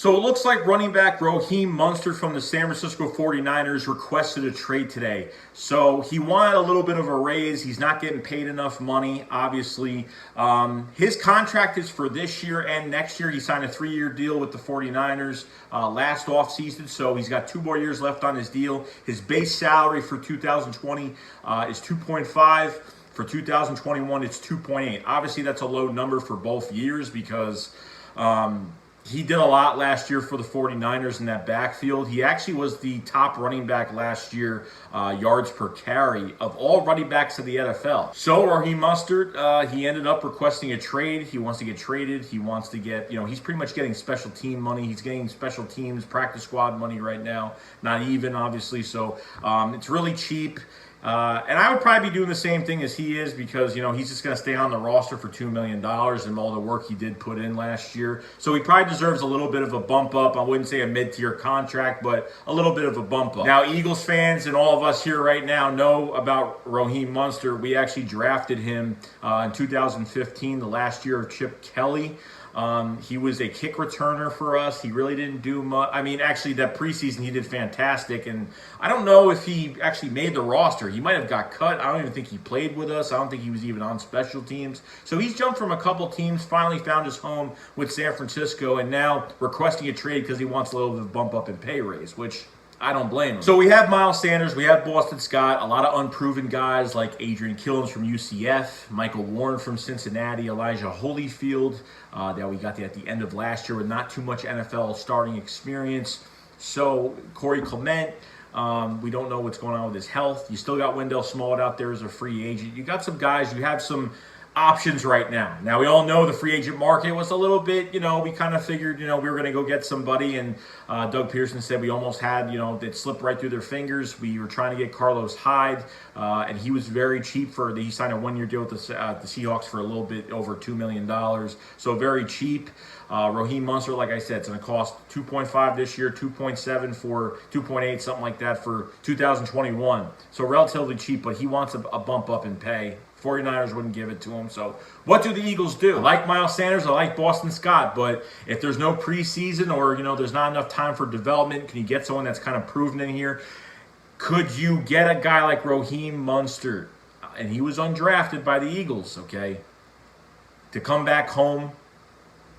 So it looks like running back Raheem Mostert from the San Francisco 49ers requested a trade today. So he wanted a little bit of a raise. He's not getting paid enough money, obviously. His contract is for this year and next year. He signed a 3-year deal with the 49ers last offseason, so he's got 2 more years left on his deal. His base salary for 2020 is 2.5. For 2021, it's 2.8. Obviously, that's a low number for both years because he did a lot last year for the 49ers in that backfield. He actually was the top running back last year, yards per carry, of all running backs of the NFL. So Raheem Mostert, he ended up requesting a trade. He wants to get traded. He wants to get, he's pretty much getting special team money. He's getting special teams, practice squad money right now. Not even, obviously. So it's really cheap. And I would probably be doing the same thing as he is because, he's just going to stay on the roster for $2 million and all the work he did put in last year. So he probably deserves a little bit of a bump up. I wouldn't say a mid-tier contract, but a little bit of a bump up. Now, Eagles fans and all of us here right now know about Raheem Mostert. We actually drafted him in 2015, the last year of Chip Kelly. He was a kick returner for us. He really didn't do much. I mean, actually, that preseason he did fantastic, and I don't know if he actually made the roster. He might have got cut. I don't even think he played with us. I don't think he was even on special teams. So he's jumped from a couple teams, finally found his home with San Francisco, and now requesting a trade because he wants a little bit of a bump up in pay raise, which I don't blame him. So we have Miles Sanders, we have Boston Scott, a lot of unproven guys like Adrian Killins from UCF, Michael Warren from Cincinnati, Elijah Holyfield that we got at the end of last year with not too much NFL starting experience. So Corey Clement, we don't know what's going on with his health. You still got Wendell Smollett out there as a free agent. You got some guys, you have some options right now. Now, we all know the free agent market was a little bit, we kind of figured, we were going to go get somebody, and Doug Pearson said we almost had, it slipped right through their fingers. We were trying to get Carlos Hyde, and he was very cheap he signed a 1-year deal with the Seahawks for a little bit over $2 million, so very cheap. Raheem Mostert, like I said, it's going to cost 2.5 this year, 2.7 for 2.8, something like that for 2021. So relatively cheap, but he wants a bump up in pay. 49ers wouldn't give it to him. So what do the Eagles do? I like Miles Sanders. I like Boston Scott. But if there's no preseason or, there's not enough time for development, can you get someone that's kind of proven in here? Could you get a guy like Raheem Mostert, and he was undrafted by the Eagles, okay, to come back home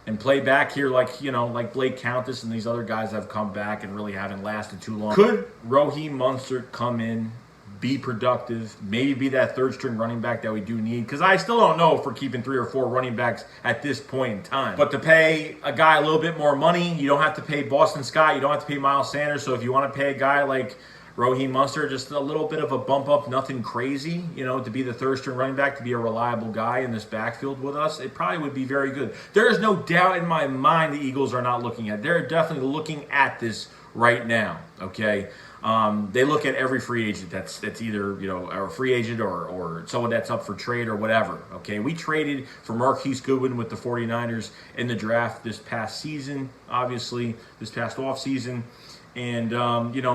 and play back here like Blake Countess and these other guys have come back and really haven't lasted too long? Could Raheem Mostert come in, be productive, maybe be that third-string running back that we do need? Because I still don't know if we're keeping 3 or 4 running backs at this point in time. But to pay a guy a little bit more money, you don't have to pay Boston Scott, you don't have to pay Miles Sanders. So if you want to pay a guy like Raheem Mostert, just a little bit of a bump up, nothing crazy, to be the third-string running back, to be a reliable guy in this backfield with us, it probably would be very good. There is no doubt in my mind the Eagles are not looking at. They're definitely looking at this right now, okay? They look at every free agent that's either, a free agent or someone that's up for trade or whatever, okay? We traded for Marquise Goodwin with the 49ers in the draft this past season, obviously, this past offseason. And,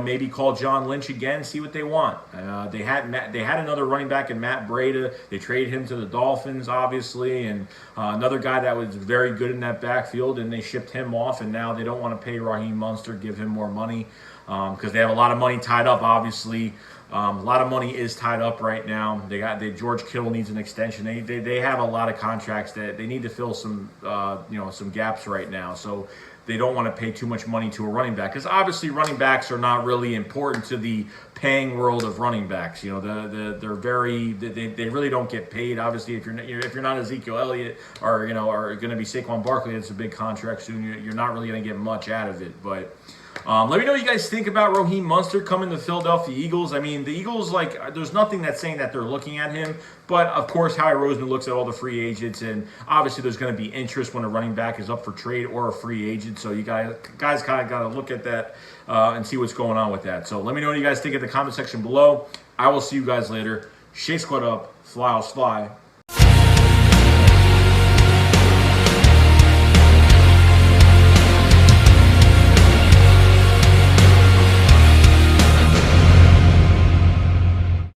maybe call John Lynch again, see what they want. They had another running back in Matt Breida. They traded him to the Dolphins, obviously, and another guy that was very good in that backfield, and they shipped him off, and now they don't want to pay Raheem Mostert, give him more money because they have a lot of money tied up, obviously. A lot of money is tied up right now. George Kittle needs an extension. They have a lot of contracts that they need to fill some gaps right now. So they don't want to pay too much money to a running back because obviously running backs are not really important to the paying world of running backs. They really don't get paid. Obviously, if you're not Ezekiel Elliott or are going to be Saquon Barkley, it's a big contract soon. You're not really going to get much out of it, but. Let me know what you guys think about Raheem Mostert coming to the Philadelphia Eagles. I mean, the Eagles, there's nothing that's saying that they're looking at him. But, of course, Howie Roseman looks at all the free agents, and obviously there's going to be interest when a running back is up for trade or a free agent. So you guys kind of got to look at that and see what's going on with that. So let me know what you guys think in the comment section below. I will see you guys later. Shake Squad up. Fly, fly.